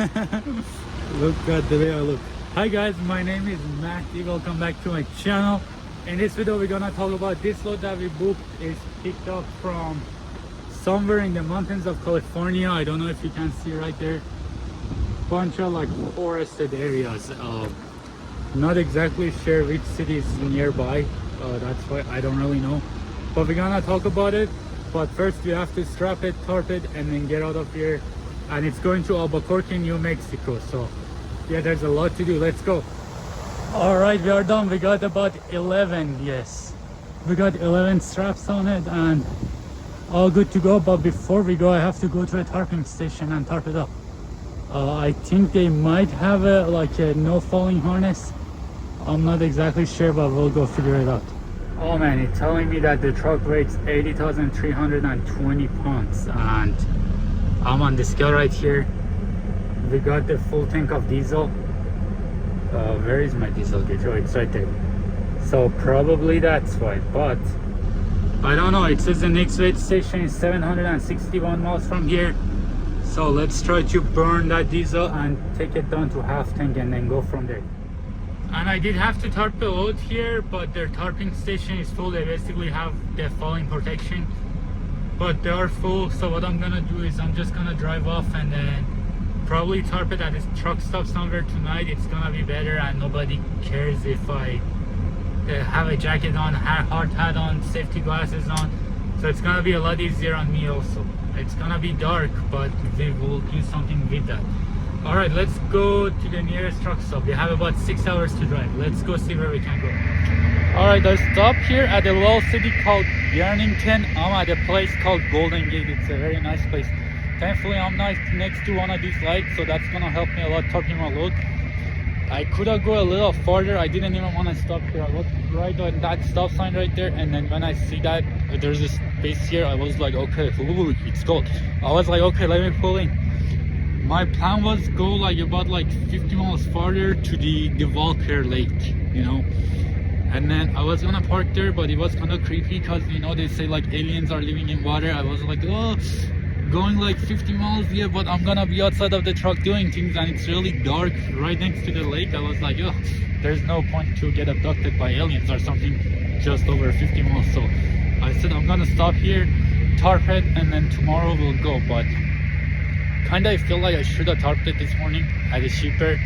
Look at the way I look. Hi guys, my name is Matty. Welcome back to my channel. In this video we're gonna talk about this load that we booked. Is picked up from somewhere in the mountains of California. I don't know if you can see right there. Bunch of like forested areas. Not exactly sure which city is nearby. That's why I don't really know. But we're gonna talk about it. But first we have to strap it, tarp it, and then get out of here. And it's going to Albuquerque, New Mexico. So yeah, there's a lot to do. Let's go. All right, we are done. We got about 11. Yes, we got 11 straps on it and all good to go. But before we go, I have to go to a tarping station and tarp it up. I think they might have a no falling harness. I'm not exactly sure, but we'll go figure it out. Oh man, it's telling me that the truck weighs 80,320 pounds, and I'm on the scale right here. We got the full tank of diesel. Where is my diesel gauge? Oh, it's right there. So probably that's why, but I don't know. It says the next weight station is 761 miles from here. So let's try to burn that diesel and take it down to half tank and then go from there. And I did have to tarp the load here, but their tarping station is full. They basically have the falling protection, but they are full. So what I'm gonna do is I'm just gonna drive off and then probably tarp it at this truck stop somewhere tonight. It's gonna be better and nobody cares if I have a jacket on, hard hat on, safety glasses on. So it's gonna be a lot easier on me also. It's gonna be dark, but we will do something with that. All right, let's go to the nearest truck stop. We have about 6 hours to drive. Let's go see where we can go. All right, I stopped here at a little city called Yarnington. I'm at a place called Golden Gate. It's a very nice place. Thankfully, I'm next to one of these lights, so that's gonna help me a lot tarping my load. I could have go a little farther. I didn't even want to stop here. I looked right on that stop sign right there, and then when I see that there's a space here, I was like, okay, ooh, it's cold. I was like, okay, let me pull in. My plan was go like about 50 miles farther to the Walker Lake, you know. And then I was gonna park there, but it was kind of creepy because, you know, they say like aliens are living in water. I was like, oh, going like 50 miles, yeah, but I'm gonna be outside of the truck doing things and it's really dark right next to the lake. I was like, oh, there's no point to get abducted by aliens or something just over 50 miles. So I said I'm gonna stop here, tarp it, and then tomorrow we'll go. But kinda I feel like I should have tarped it this morning, had it cheaper.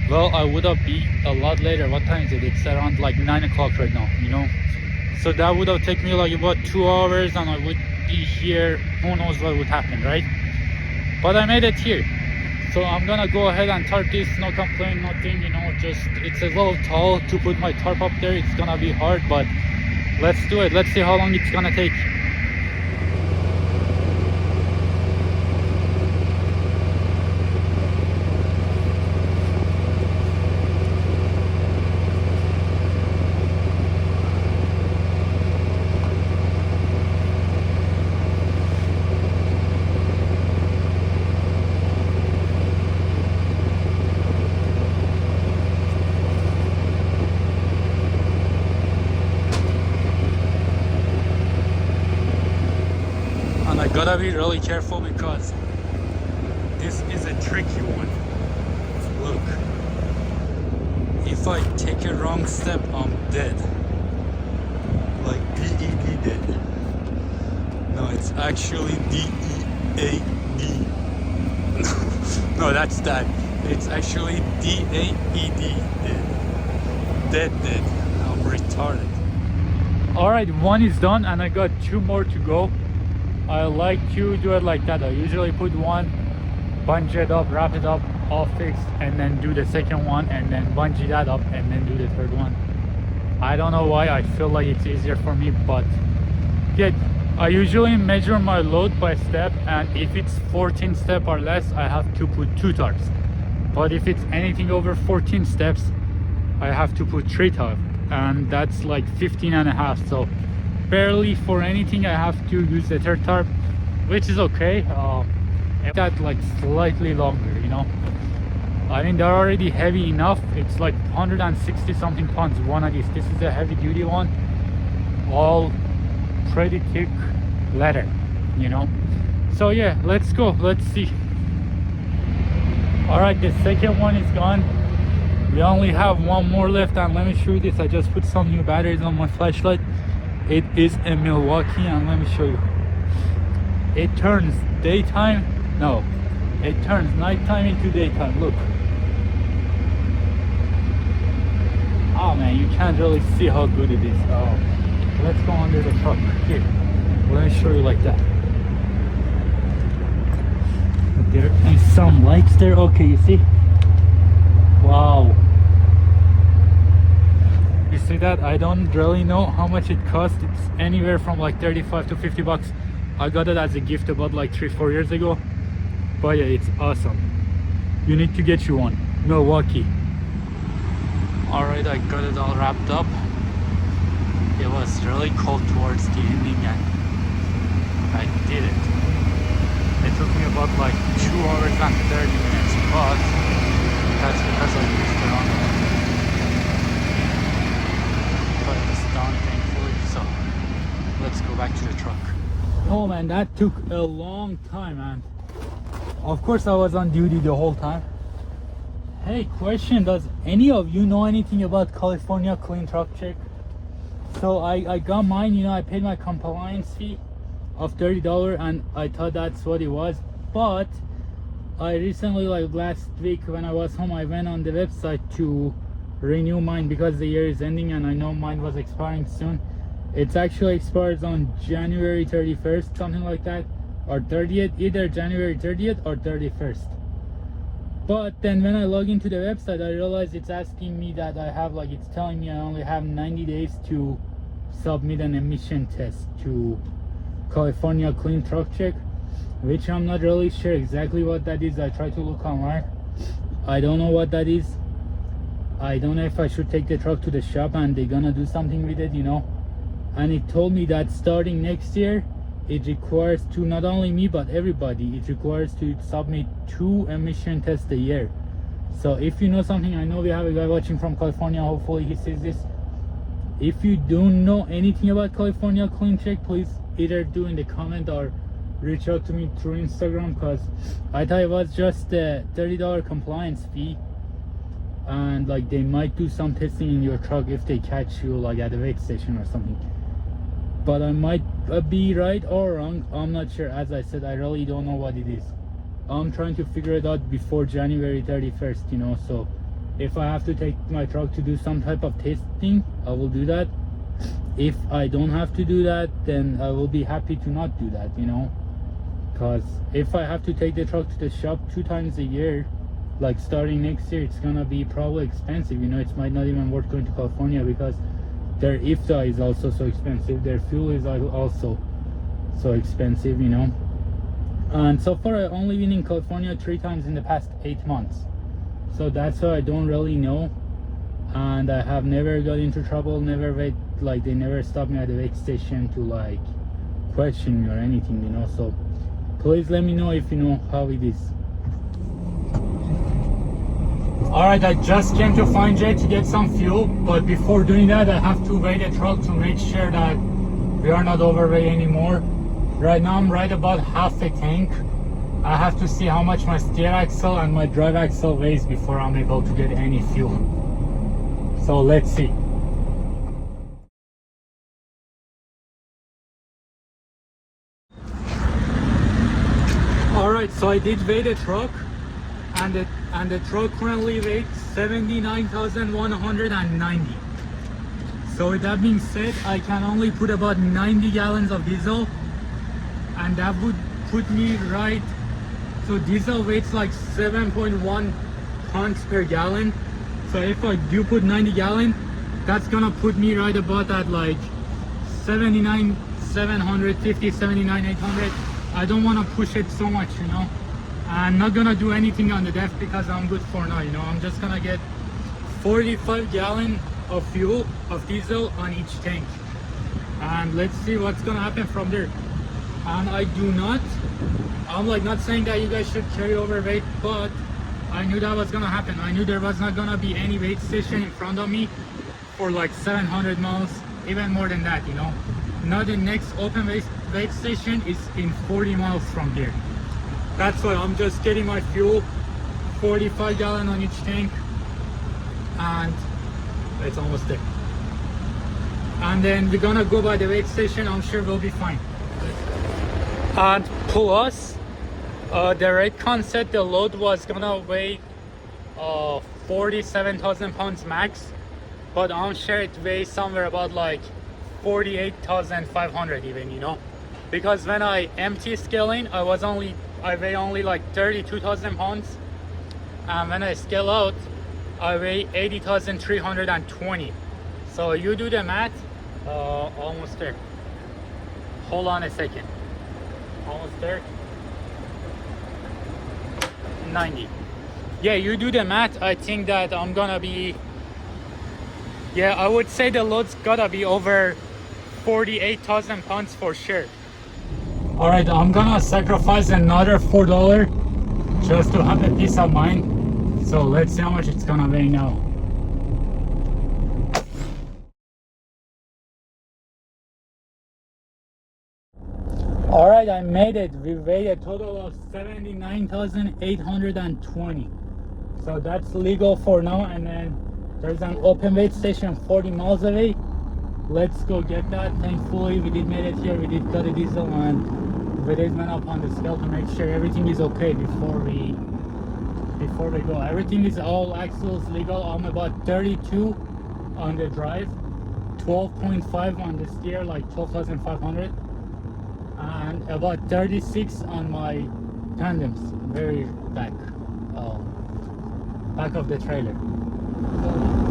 Well, I would have be a lot later. What time is it? It's around like 9 o'clock right now, you know. So that would have taken me like about 2 hours and I would be here. Who knows what would happen, right? But I made it here. So I'm gonna go ahead and tarp this, no complaint, nothing, you know, just it's a little tall to put my tarp up there. It's gonna be hard, but let's do it. Let's see how long it's gonna take. I gotta be really careful because this is a tricky one. Look, if I take a wrong step, I'm dead. Like DED dead. No, it's actually DEAD. No, that's that. It's actually DAED dead. Dead. I'm retarded. All right, one is done and I got 2 more to go. I like to do it like that. I usually put one, bungee it up, wrap it up, all fixed, and then do the second one, and then bungee that up, and then do the third one. I don't know why. I feel like it's easier for me, but yeah, I usually measure my load by step, and if it's 14 steps or less, I have to put 2 tarps. But if it's anything over 14 steps, I have to put 3 tarps, and that's like 15 and a half. So barely for anything I have to use the third tarp, which is okay. That like slightly longer, you know. I mean, they're already heavy enough. It's like 160 something pounds, one of these. This is a heavy duty one, all pretty thick leather, you know. So yeah, let's go, let's see. All right, the second one is gone. We only have one more left, and let me show you this. I just put some new batteries on my flashlight. It is a Milwaukee, and let me show you. It turns daytime, no, it turns nighttime into daytime. Look. Oh man, you can't really see how good it is. Oh, let's go under the truck. Here, let me show you like that. There is some lights there. Okay, you see? Wow. You see that? I don't really know how much it costs. It's anywhere from like 35 to 50 bucks. I got it as a gift about like 3-4 years ago. But yeah, it's awesome. You need to get you one. Milwaukee. Alright, I got it all wrapped up. It was really cold towards the ending and I did it. It took me about like 2 hours and 30 minutes, but that's because I used it on. But it's done thankfully, so let's go back to the truck. Oh man, that took a long time, man. Of course I was on duty the whole time. Hey, question, does any of you know anything about California clean truck check? So I got mine, you know, I paid my compliance fee of $30 and I thought that's what it was. But I recently, like last week when I was home, I went on the website to renew mine because the year is ending and I know mine was expiring soon. It's actually expires on January 31st, something like that, or 30th, either January 30th or 31st. But then when I log into the website, I realize it's asking me that I have, like, it's telling me I only have 90 days to submit an emission test to California Clean Truck Check, which I'm not really sure exactly what that is. I tried to look online. I don't know what that is. I don't know if I should take the truck to the shop and they're gonna do something with it, you know. And it told me that starting next year, it requires to, not only me but everybody, it requires to submit 2 emission tests a year. So if you know something, I know we have a guy watching from California, hopefully he sees this. If you don't know anything about California Clean Check, please either do in the comment or reach out to me through Instagram, because I thought it was just a $30 compliance fee and like they might do some testing in your truck if they catch you like at a weigh station or something. But I might be right or wrong, I'm not sure. As I said, I really don't know what it is. I'm trying to figure it out before January 31st, you know. So if I have to take my truck to do some type of testing, I will do that. If I don't have to do that, then I will be happy to not do that, you know. Because if I have to take the truck to the shop 2 times a year, like starting next year, it's gonna be probably expensive, you know. It might not even worth going to California because their IFTA is also so expensive, their fuel is also so expensive, you know. And so far I've only been in California 3 times in the past 8 months, so that's why I don't really know. And I have never got into trouble, never like they never stopped me at the weigh station to like question me or anything, you know. So please let me know if you know how it is. Alright, I just came to Fine J to get some fuel, but before doing that I have to weigh the truck to make sure that we are not overweight anymore. Right now I'm right about half a tank. I have to see how much my steer axle and my drive axle weighs before I'm able to get any fuel. So let's see. Alright, so I did weigh the truck. And the truck currently weighs 79,190. So with that being said, I can only put about 90 gallons of diesel, and that would put me right. So diesel weighs like 7.1 pounds per gallon. So if I do put 90 gallons, that's gonna put me right about at like 79,750, 79,800. I don't want to push it so much, you know. I'm not gonna do anything on the depth because I'm good for now, you know. I'm just gonna get 45 gallons of fuel, of diesel on each tank, and let's see what's gonna happen from there. And I'm like not saying that you guys should carry overweight, but I knew that was gonna happen. I knew there was not gonna be any weigh station in front of me for like 700 miles, even more than that, you know. Now the next open weigh station is in 40 miles from here. That's why I'm just getting my fuel 45 gallon on each tank, and it's almost there. And then we're gonna go by the weight station. I'm sure we'll be fine. And plus the Raycon said the load was gonna weigh 47,000 pounds max, but I'm sure it weighs somewhere about like 48,500 even, you know, because when I empty scaling I weigh only like 32,000 pounds, and when I scale out I weigh 80,320. so you do the math. Almost there. Hold on a second. Almost there. 90. Yeah, you do the math. I think that I'm gonna be, yeah, I would say the load's gotta be over 48,000 pounds for sure. All right, I'm gonna sacrifice another $4 just to have the peace of mind. So let's see how much it's gonna weigh now. All right, I made it. We weighed a total of 79,820. So that's legal for now. And then there's an open weight station 40 miles away. Let's go get that. Thankfully, we did made it here. We did cut a diesel, and we did went up on the scale to make sure everything is okay before we go. Everything is all axles legal. I'm about 32 on the drive, 12.5 on the steer, like 12,500. And about 36 on my tandems, very back of the trailer.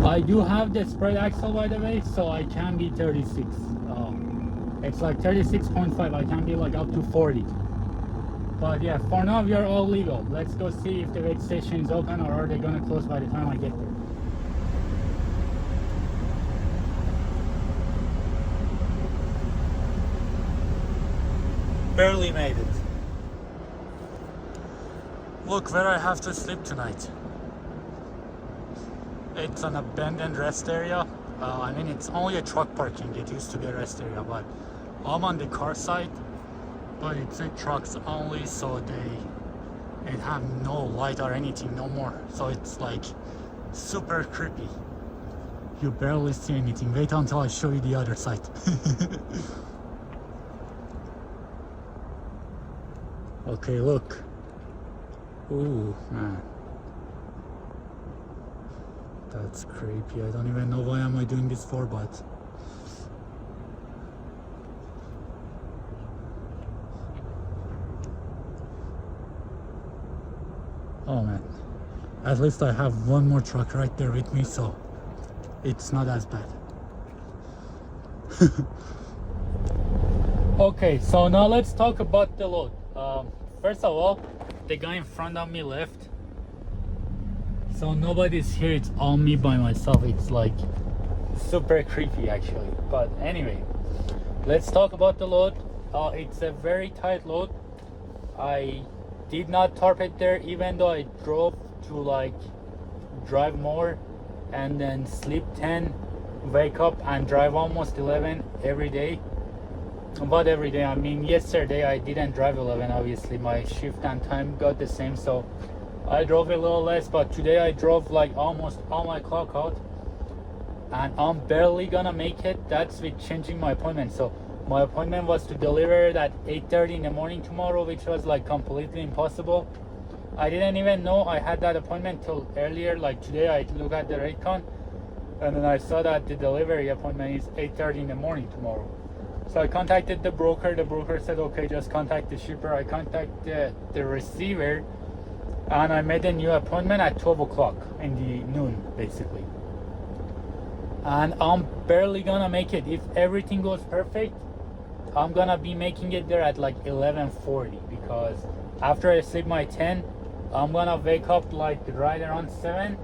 I do have the spread axle, by the way, so I can be 36. It's like 36.5. I can be like up to 40. But yeah, for now we are all legal. Let's go see if the weight station is open, or are they gonna close by the time I get there. Barely made it. Look where I have to sleep tonight. It's an abandoned rest area. I mean, it's only a truck parking. It used to be a rest area, but I'm on the car side. But it's a trucks only, so they have no light or anything, no more. So it's like super creepy. You barely see anything. Wait until I show you the other side. Okay, look. Ooh, man. That's creepy. I don't even know why am I doing this for, but oh man. At least I have one more truck right there with me, so it's not as bad. Okay, so now let's talk about the load. First of all, the guy in front of me left, so nobody's here. It's all me by myself. It's like super creepy actually. But anyway, let's talk about the load. It's a very tight load. I did not tarp it there, even though I drove to like drive more and then sleep 10, wake up and drive almost 11 every day. But every day, I mean, yesterday I didn't drive 11, obviously my shift and time got the same, so I drove a little less. But today I drove like almost all my clock out, and I'm barely gonna make it. That's with changing my appointment. So my appointment was to deliver it at 8:30 in the morning tomorrow, which was like completely impossible. I didn't even know I had that appointment till earlier. Like today I look at the Raycon, and then I saw that the delivery appointment is 8:30 in the morning tomorrow. So I contacted the broker. The broker said, okay, just contact the shipper. I contacted the receiver, and I made a new appointment at 12 o'clock in the noon, basically. And I'm barely gonna make it. If everything goes perfect, I'm gonna be making it there at like 11:40, because after I sleep my 10, I'm gonna wake up like right around 7,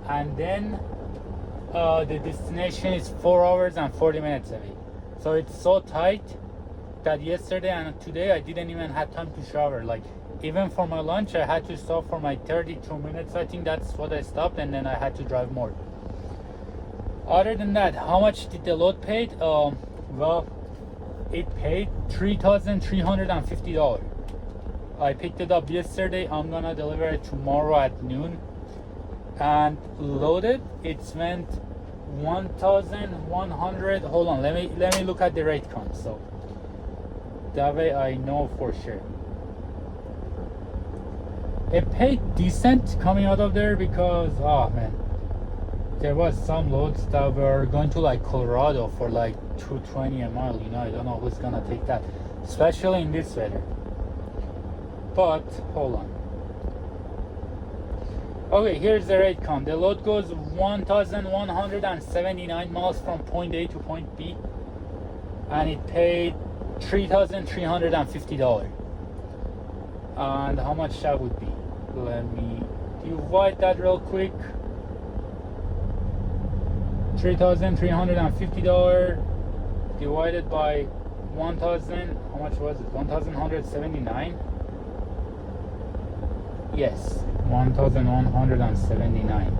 and then the destination is 4 hours and 40 minutes away. So it's so tight that yesterday and today I didn't even have time to shower. Like even for my lunch I had to stop for my 32 minutes. I think that's what I stopped, and then I had to drive more. Other than that, how much did the load paid? Well, it paid $3,350. I picked it up yesterday. I'm gonna deliver it tomorrow at noon. And loaded, it's went 1,100. Hold on, let me look at the rate count, so that way I know for sure. It paid decent coming out of there because, oh man, there was some loads that were going to like Colorado for like 220 a mile. You know, I don't know who's gonna take that, especially in this weather. But hold on. Okay, here's the rate count. The load goes 1,179 miles from point A to point B, and it paid $3,350. And how much that would be? Let me divide that real quick. $3,350 divided by 1,000. How much was it? 1,179. Yes, 1,179.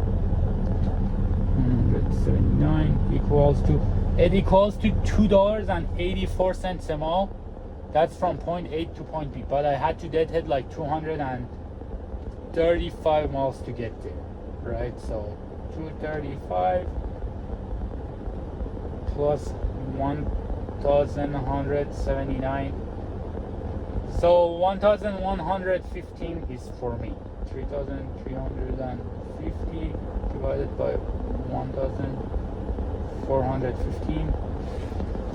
179 equals to, it equals to $2.84 a mile. That's from point A to point B, but I had to deadhead like 235 miles to get there, right? So 235 plus 1,179. So 1,115 is for me. 3,350 divided by 1,415.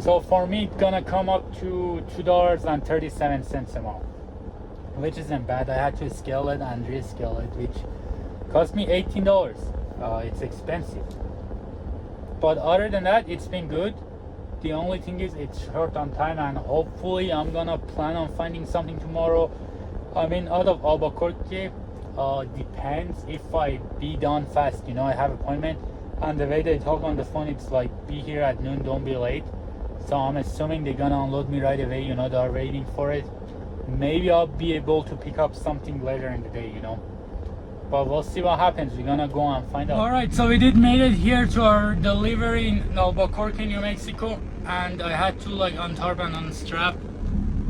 So for me, it's gonna come up to $2.37 a mile, which isn't bad. I had to scale it and rescale it, which cost me $18. It's expensive, but other than that, it's been good. The only thing is it's short on time, and hopefully I'm gonna plan on finding something tomorrow. I mean, out of Albuquerque, depends if I be done fast. You know, I have appointment, and the way they talk on the phone, it's like be here at noon, don't be late. So I'm assuming they're gonna unload me right away. You know, they're waiting for it. Maybe I'll be able to pick up something later in the day, you know, but we'll see what happens. We're gonna go and find out. All right, so we did made it here to our delivery in Albuquerque, New Mexico, and I had to like untarp and unstrap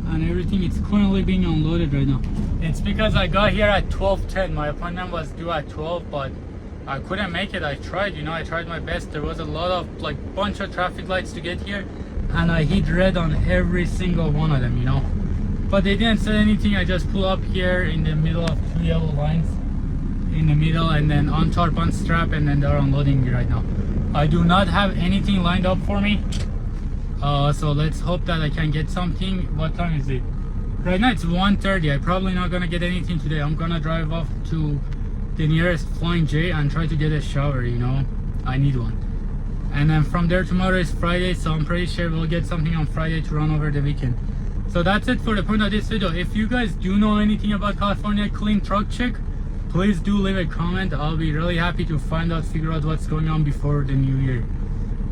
and everything. It's currently being unloaded right now. It's because I got here at 12:10. My appointment was due at 12, but I couldn't make it. I tried, you know, I tried my best. There was a lot of like bunch of traffic lights to get here, and I hit red on every single one of them, you know, but they didn't say anything. I just pull up here in the middle of two yellow lines in the middle, and then untarp, unstrap, and then they're unloading me right now. I do not have anything lined up for me, so let's hope that I can get something. What time is it? Right now it's 1:30. I'm probably not gonna get anything today. I'm gonna drive off to the nearest Flying J and try to get a shower, you know, I need one. And then from there, tomorrow is Friday, so I'm pretty sure we'll get something on Friday to run over the weekend. So that's it for the point of this video. If you guys do know anything about California Clean Truck Check, please do leave a comment. I'll be really happy to find out, figure out what's going on before the new year.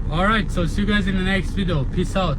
Alright, so see you guys in the next video. Peace out.